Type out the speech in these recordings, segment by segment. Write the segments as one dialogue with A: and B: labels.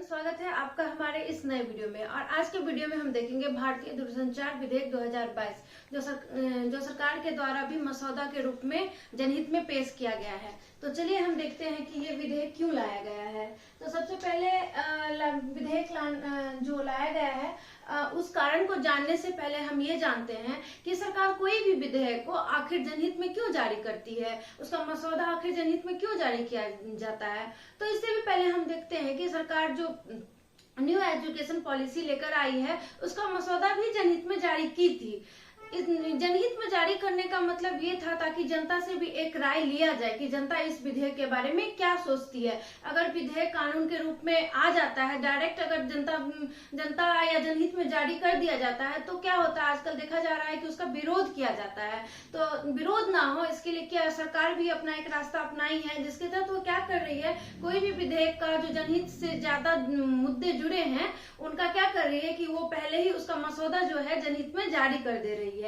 A: स्वागत है आपका हमारे इस नए वीडियो में। और आज के वीडियो में हम देखेंगे भारतीय दूरसंचार विधेयक 2022 जो सरकार के द्वारा भी मसौदा के रूप में जनहित में पेश किया गया है। तो चलिए हम देखते हैं कि ये विधेयक क्यों लाया गया है। तो सबसे पहले विधेयक जो लाया गया है उस कारण को जानने से पहले हम ये जानते हैं कि सरकार कोई भी विधेयक को आखिर जनहित में क्यों जारी करती है, उसका मसौदा आखिर जनहित में क्यों जारी किया जाता है। तो इससे भी पहले हम देखते हैं कि सरकार जो न्यू एजुकेशन पॉलिसी लेकर आई है उसका मसौदा भी जनहित में जारी की थी। जनहित में जारी करने का मतलब ये था ताकि जनता से भी एक राय लिया जाए कि जनता इस विधेयक के बारे में क्या सोचती है। अगर विधेयक कानून के रूप में आ जाता है, डायरेक्ट अगर जनता या जनहित में जारी कर दिया जाता है तो क्या होता है, आजकल देखा जा रहा है कि उसका विरोध किया जाता है। तो विरोध ना हो इसके लिए क्या सरकार भी अपना एक रास्ता अपनाई है, जिसके तहत वो क्या कर रही है, कोई भी विधेयक का जो जनहित से ज्यादा मुद्दे जुड़े हैं उनका क्या कर रही है कि वो पहले ही उसका मसौदा जो है जनहित में जारी कर दे रही है।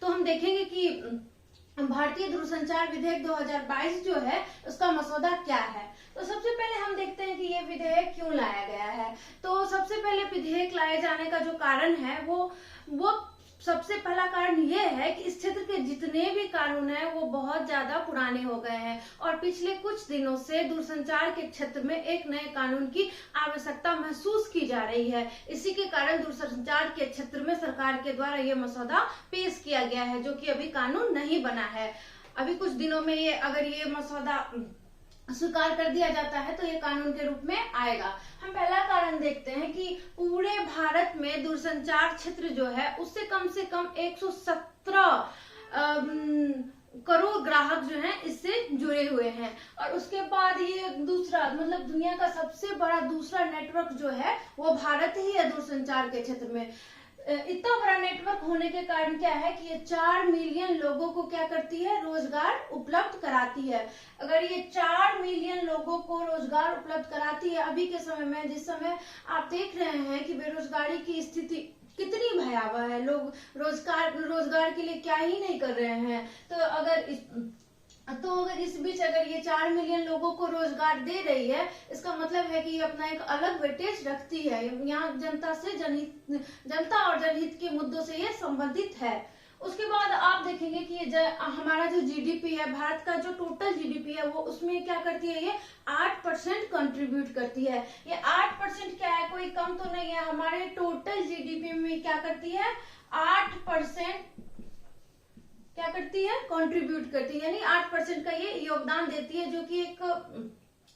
A: तो हम देखेंगे कि भारतीय दूरसंचार विधेयक 2022 जो है उसका मसौदा क्या है। तो सबसे पहले हम देखते हैं कि ये विधेयक क्यों लाया गया है। तो सबसे पहले विधेयक लाए जाने का जो कारण है वो सबसे पहला कारण ये है कि इस क्षेत्र के जितने भी कानून हैं वो बहुत ज्यादा पुराने हो गए हैं और पिछले कुछ दिनों से दूरसंचार के क्षेत्र में एक नए कानून की आवश्यकता महसूस की जा रही है। इसी के कारण दूरसंचार के क्षेत्र में सरकार के द्वारा ये मसौदा पेश किया गया है, जो कि अभी कानून नहीं बना है। अभी कुछ दिनों में अगर ये मसौदा स्वीकार कर दिया जाता है तो ये कानून के रूप में आएगा। हम पहला कारण देखते हैं कि पूरे भारत में दूरसंचार क्षेत्र जो है उससे कम 117 करोड़ ग्राहक जो हैं इससे जुड़े हुए हैं। और उसके बाद ये दूसरा मतलब दुनिया का सबसे बड़ा दूसरा नेटवर्क जो है वो भारत ही है दूरसंचार के क्षेत्र में। इतना बड़ा नेटवर्क होने के कारण क्या है कि ये 4 मिलियन लोगों को क्या करती है, रोजगार उपलब्ध कराती है। अगर ये 4 मिलियन लोगों को रोजगार उपलब्ध कराती है अभी के समय में, जिस समय आप देख रहे हैं कि बेरोजगारी की स्थिति कितनी भयावह है, लोग रोजगार के लिए क्या ही नहीं कर रहे हैं। तो अगर इस बीच अगर ये 4 मिलियन लोगों को रोजगार दे रही है, इसका मतलब है कि ये अपना एक अलग वेटेज रखती है। यहाँ जनता और जनहित के मुद्दों से ये संबंधित है। उसके बाद आप देखेंगे कि हमारा जो जीडीपी है, भारत का जो टोटल जीडीपी है वो उसमें क्या करती है, ये 8% कंट्रीब्यूट करती है। ये 8% क्या है, कोई कम तो नहीं है। हमारे टोटल जीडीपी में क्या करती है, 8% क्या करती है, कंट्रीब्यूट करती है, यानी 8% का ये योगदान देती है, जो कि एक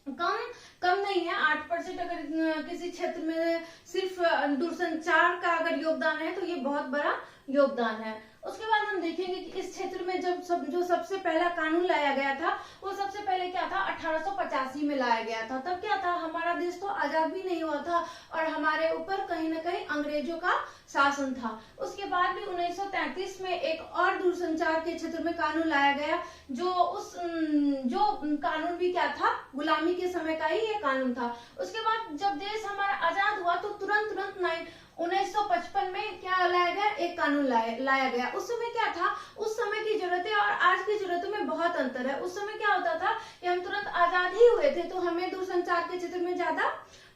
A: कम नहीं है। 8% अगर किसी क्षेत्र में सिर्फ दूरसंचार का अगर योगदान है तो ये बहुत बड़ा योगदान है। उसके बाद हम देखेंगे कि इस क्षेत्र में जो सबसे पहला कानून लाया गया था वो सबसे पहले क्या था, 1885 में लाया गया था। तब क्या था, हमारा देश तो आजाद भी नहीं हुआ था और हमारे ऊपर कहीं ना कहीं अंग्रेजों का शासन था। उसके बाद भी 1933 में एक और दूरसंचार के क्षेत्र में कानून लाया गया, जो कानून भी क्या था, गुलामी के समय का ही ये कानून था। उसके बाद जब देश हमारा आजाद हुआ तो तुरंत 1955 में क्या लाया गया, एक कानून लाया गया। उस समय क्या था, उस समय की जरूरतें और आज की जरूरतों में बहुत अंतर है। उस समय क्या होता था कि हम तुरंत आजाद ही हुए थे तो हमें दूरसंचार के क्षेत्र में ज्यादा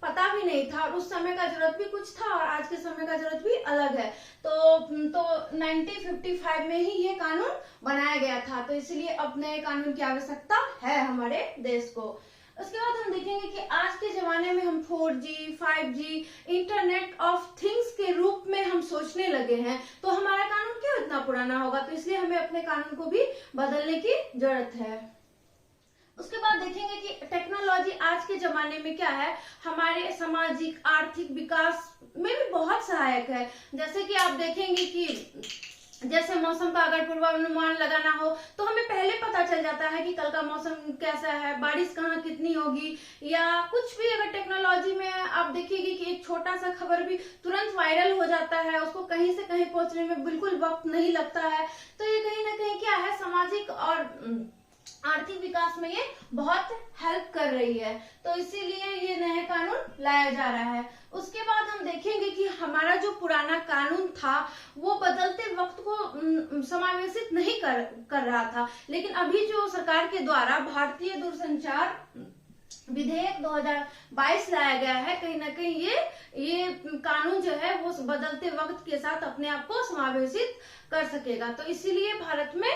A: पता भी नहीं था और उस समय का जरूरत भी कुछ था और आज के समय का जरूरत भी अलग है। तो 1955 में ही ये कानून बनाया गया था, तो इसलिए अब नए कानून की आवश्यकता है हमारे देश को। उसके बाद हम देखेंगे कि आज के जमाने में हम 4G, 5G, internet of things के रूप में हम सोचने लगे हैं, तो हमारा कानून क्यों इतना पुराना होगा। तो इसलिए हमें अपने कानून को भी बदलने की जरूरत है। उसके बाद देखेंगे कि टेक्नोलॉजी आज के जमाने में क्या है, हमारे सामाजिक आर्थिक विकास में भी बहुत सहायक है। जैसे कि आप देखेंगे कि जैसे मौसम का अगर पूर्वानुमान लगाना हो तो हमें पहले पता चल जाता है कि कल का मौसम कैसा है, बारिश कहाँ कितनी होगी, या कुछ भी अगर टेक्नोलॉजी में आप देखिएगी कि एक छोटा सा खबर भी तुरंत वायरल हो जाता है, उसको कहीं से कहीं पहुंचने में बिल्कुल वक्त नहीं लगता है। तो ये कहीं ना कहीं क्या है, सामाजिक और आर्थिक विकास में ये बहुत हेल्प कर रही है। तो इसीलिए ये नया कानून लाया जा रहा है। उसके बाद हम देखेंगे कि हमारा जो पुराना कानून था वो बदलते वक्त को समावेशित नहीं कर रहा था, लेकिन अभी जो सरकार के द्वारा भारतीय दूरसंचार विधेयक 2022 लाया गया है, कहीं ना कहीं ये कानून जो है वो बदलते वक्त के साथ अपने आप को समावेशित कर सकेगा। तो इसीलिए भारत में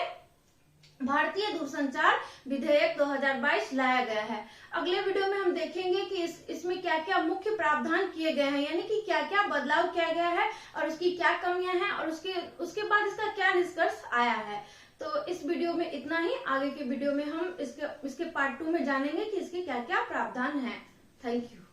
A: भारतीय दूरसंचार विधेयक 2022 लाया गया है। अगले वीडियो में हम देखेंगे कि इसमें क्या क्या मुख्य प्रावधान किए गए हैं, यानी कि क्या क्या बदलाव किया गया है और उसकी क्या कमियां हैं और उसके बाद इसका क्या निष्कर्ष आया है। तो इस वीडियो में इतना ही। आगे के वीडियो में हम इसके पार्ट 2 में जानेंगे कि इसके क्या क्या प्रावधान हैं। Thank you.